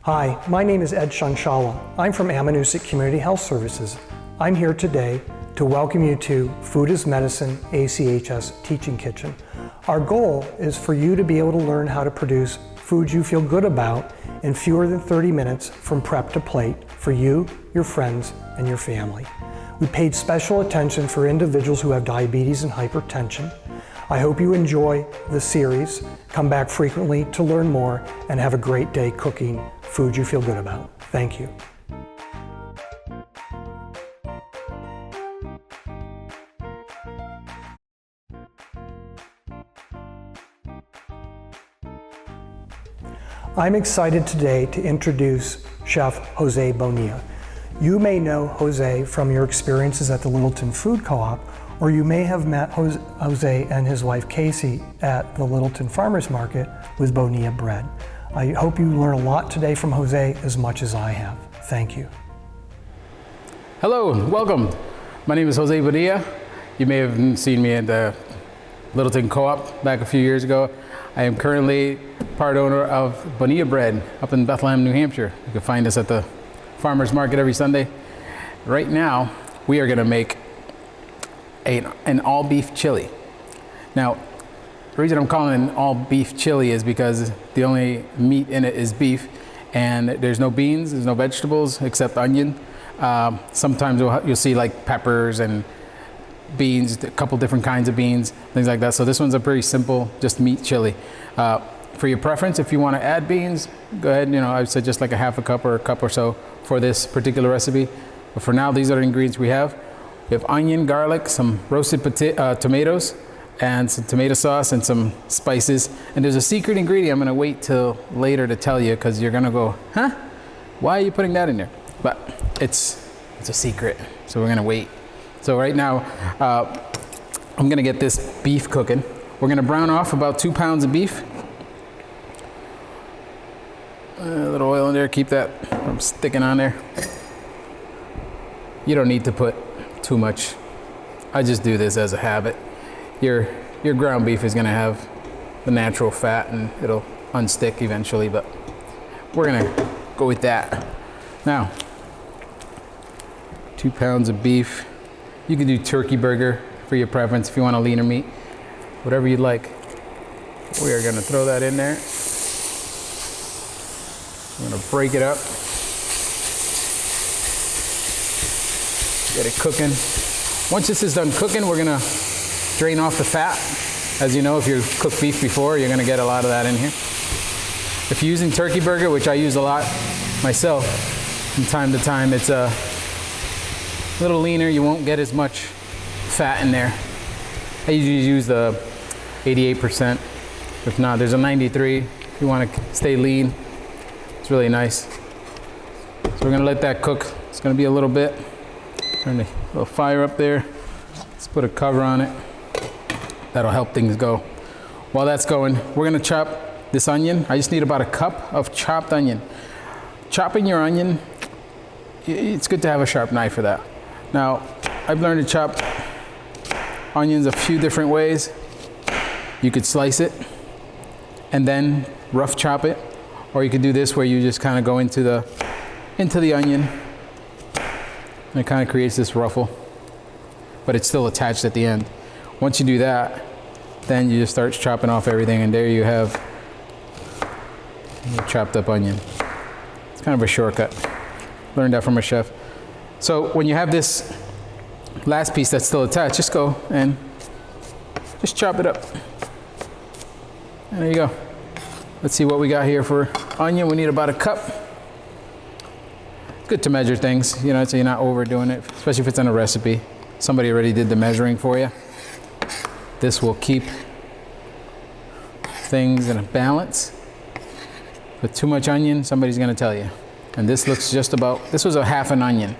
Hi, my name is Ed Shanshala. I'm from Amanuset Community Health Services. I'm here today to welcome you to Food is Medicine ACHS Teaching Kitchen. Our goal is for you to be able to learn how to produce foods you feel good about in fewer than 30 minutes from prep to plate for you, your friends, and your family. We paid special attention for individuals who have diabetes and hypertension. I hope you enjoy the series, come back frequently to learn more, and have a great day cooking food you feel good about. Thank you. I'm excited today to introduce Chef Jose Bonilla. You may know Jose from your experiences at the Littleton Food Co-op, or you may have met Jose and his wife Casey at the Littleton Farmers Market with Bonilla Bread. I hope you learn a lot today from Jose as much as I have. Thank you. Hello, welcome. My name is Jose Bonilla. You may have seen me at the Littleton Co-op back a few years ago. I am currently part owner of Bonilla Bread up in Bethlehem, New Hampshire. You can find us at the Farmers Market every Sunday. Right now, we are gonna make an all beef chili. Now, the reason I'm calling it an all beef chili is because the only meat in it is beef, and there's no beans, there's no vegetables except onion. Sometimes you'll see like peppers and beans, a couple different kinds of beans, things like that. So this one's a pretty simple, just meat chili. For your preference, if you want to add beans, go ahead. You know, I would say just like a half a cup or a cup or so for this particular recipe. But for now, these are the ingredients we have. We have onion, garlic, some roasted tomatoes, and some tomato sauce and some spices. And there's a secret ingredient I'm gonna wait till later to tell you, because you're gonna go, huh? Why are you putting that in there? But it's a secret, so we're gonna wait. So right now, I'm gonna get this beef cooking. We're gonna brown off about 2 pounds of beef. A little oil in there, keep that from sticking on there. You don't need to put too much. I just do this as a habit. Your ground beef is gonna have the natural fat and it'll unstick eventually, but we're gonna go with that. Now, 2 pounds of beef. You can do turkey burger for your preference if you want a leaner meat, whatever you'd like. We are gonna throw that in there. I'm gonna break it up. Get it cooking. Once this is done cooking, we're gonna drain off the fat. As you know, if you've cooked beef before, you're gonna get a lot of that in here. If you're using turkey burger, which I use a lot myself from time to time, it's a little leaner. You won't get as much fat in there. I usually use the 88%. If not, there's a 93. If you wanna stay lean, it's really nice. So we're gonna let that cook. It's gonna be a little bit. Turn the little fire up there. Let's put a cover on it. That'll help things go. While that's going, we're gonna chop this onion. I just need about a cup of chopped onion. Chopping your onion, it's good to have a sharp knife for that. Now, I've learned to chop onions a few different ways. You could slice it and then rough chop it, or you could do this where you just kind of go into the onion. And it kind of creates this ruffle, but it's still attached at the end. Once you do that, then you just start chopping off everything, and there you have your chopped up onion. It's kind of a shortcut. Learned that from a chef. So when you have this last piece that's still attached, just go and just chop it up. And there you go. Let's see what we got here for onion. We need about a cup. Good to measure things, you know, so you're not overdoing it, especially if it's in a recipe. Somebody already did the measuring for you. This will keep things in a balance. With too much onion, somebody's gonna tell you. And this looks just about, this was a half an onion.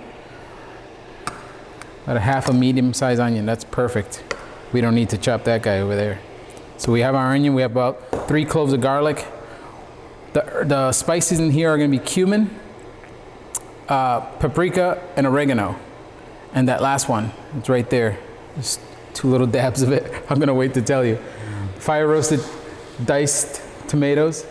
About a half a medium-sized onion, that's perfect. We don't need to chop that guy over there. So we have our onion, we have about 3 cloves of garlic. The spices in here are gonna be cumin, paprika, and oregano. And that last one, it's right there. Just 2 little dabs of it. I'm gonna wait to tell you. Fire roasted diced tomatoes,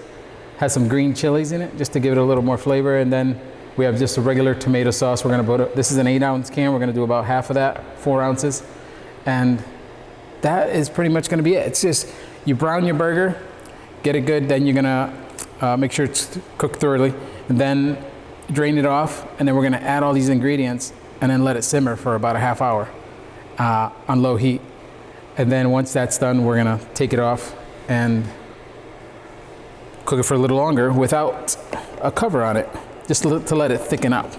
has some green chilies in it just to give it a little more flavor. And then we have just a regular tomato sauce. We're gonna put, this is an 8-ounce can. We're gonna do about half of that, 4 ounces. And that is pretty much gonna be it. It's just, you brown your burger, get it good, then you're gonna make sure it's cooked thoroughly, and then drain it off, and then we're gonna add all these ingredients and then let it simmer for about a half hour on low heat. And then once that's done, we're gonna take it off and cook it for a little longer without a cover on it, just to let it thicken up.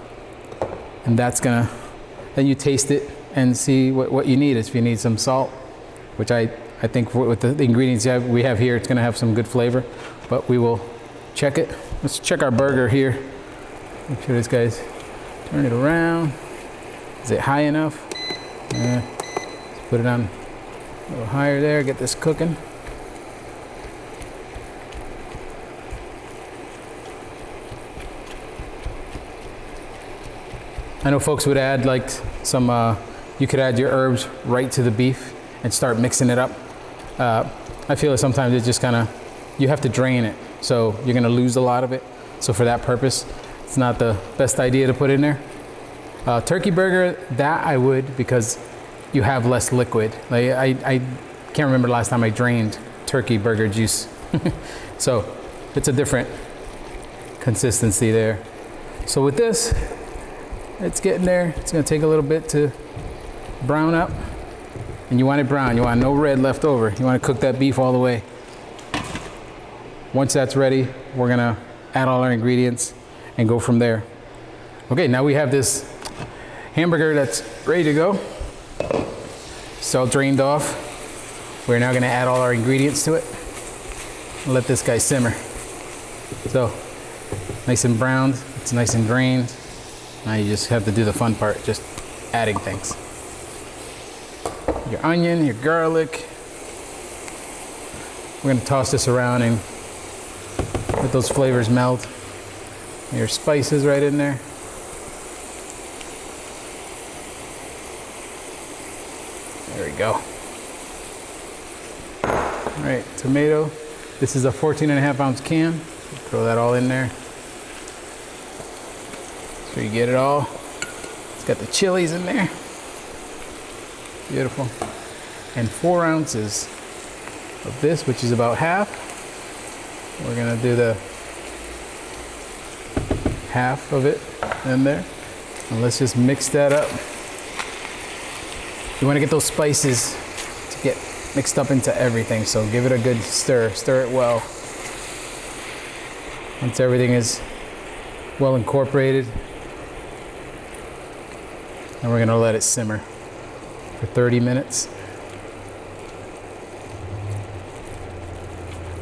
And that's gonna, then you taste it and see what you need. If you need some salt, which I think with the ingredients we have here, it's gonna have some good flavor, but we will check it. Let's check our burger here. Make sure this guy's, turn it around. Is it high enough? Yeah. Let's put it on a little higher there, get this cooking. I know folks would add like some, you could add your herbs right to the beef and start mixing it up. I feel like sometimes it just kind of, you have to drain it, so you're gonna lose a lot of it. So for that purpose, it's not the best idea to put in there. Turkey burger, that I would, because you have less liquid. Like I can't remember the last time I drained turkey burger juice. So it's a different consistency there. So with this, it's getting there. It's gonna take a little bit to brown up. And you want it brown, you want no red left over. You wanna cook that beef all the way. Once that's ready, we're gonna add all our ingredients and go from there. Okay, now we have this hamburger that's ready to go. It's all drained off. We're now gonna add all our ingredients to it and let this guy simmer. So, nice and browned, it's nice and drained. Now you just have to do the fun part, just adding things. Your onion, your garlic. We're gonna toss this around and let those flavors melt. Your spices right in there. There we go. All right, tomato. This is a 14.5-ounce can. Throw that all in there. So you get it all. It's got the chilies in there. Beautiful. And 4 ounces of this, which is about half. We're gonna do the half of it in there. And let's just mix that up. You wanna get those spices to get mixed up into everything, so give it a good stir. Stir it well. Once everything is well incorporated, and we're gonna let it simmer for 30 minutes.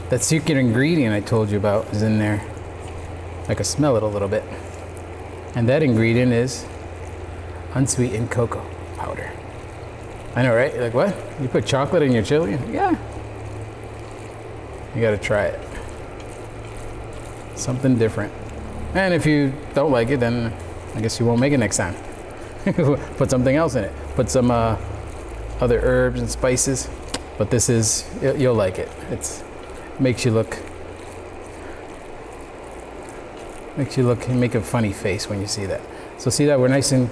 That secret ingredient I told you about is in there. I can smell it a little bit. And that ingredient is unsweetened cocoa powder. I know, right? You're like, what? You put chocolate in your chili? Yeah. You gotta try it. Something different. And if you don't like it, then I guess you won't make it next time. Put something else in it. Put some other herbs and spices. But this is, you'll like it. It makes you look, make a funny face when you see that. So see that we're nice and,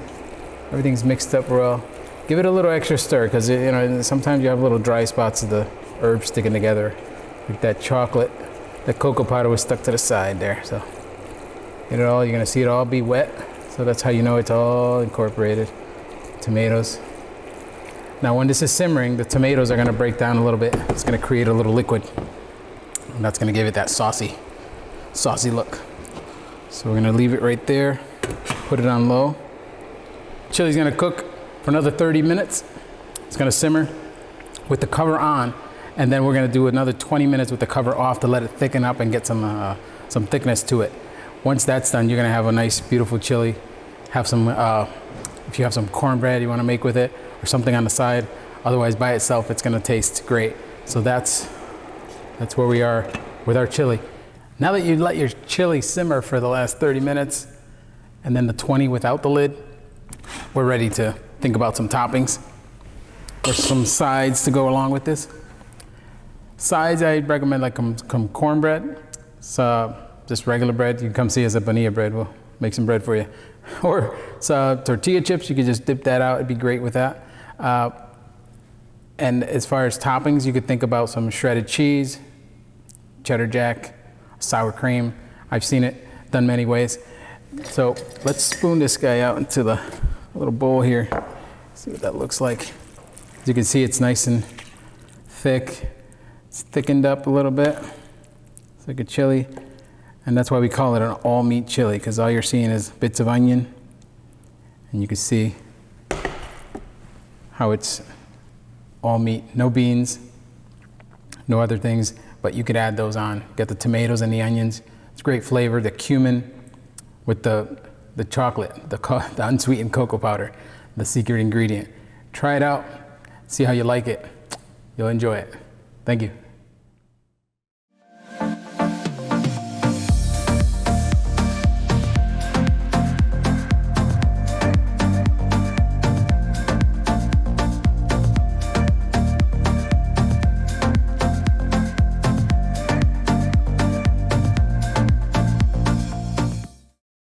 everything's mixed up well. Give it a little extra stir, because you know, sometimes you have little dry spots of the herbs sticking together. Like that chocolate, that cocoa powder was stuck to the side there. So get it all, you're gonna see it all be wet. So that's how you know it's all incorporated. Tomatoes. Now when this is simmering, the tomatoes are gonna break down a little bit. It's gonna create a little liquid. And that's gonna give it that saucy look. So we're gonna leave it right there, put it on low. Chili's gonna cook for another 30 minutes. It's gonna simmer with the cover on, and then we're gonna do another 20 minutes with the cover off to let it thicken up and get some thickness to it. Once that's done, you're gonna have a nice, beautiful chili. Have some, if you have some cornbread you wanna make with it, or something on the side. Otherwise, by itself, it's gonna taste great. So that's where we are with our chili. Now that you let your chili simmer for the last 30 minutes, and then the 20 without the lid, we're ready to think about some toppings or some sides to go along with this. Sides, I'd recommend like some cornbread, It's just regular bread. You can come see us at Bonilla Bread. We'll make some bread for you. Or it's tortilla chips. You could just dip that out. It'd be great with that. And as far as toppings, you could think about some shredded cheese, cheddar jack, sour cream. I've seen it done many ways. So let's spoon this guy out into the little bowl here. See what that looks like. As you can see, it's nice and thick. It's thickened up a little bit. It's like a chili. And that's why we call it an all meat chili, because all you're seeing is bits of onion. And you can see how it's all meat, no beans, no other things, but you could add those on. You got the tomatoes and the onions. It's great flavor, the cumin with the chocolate, the unsweetened cocoa powder, the secret ingredient. Try it out, see how you like it. You'll enjoy it. Thank you.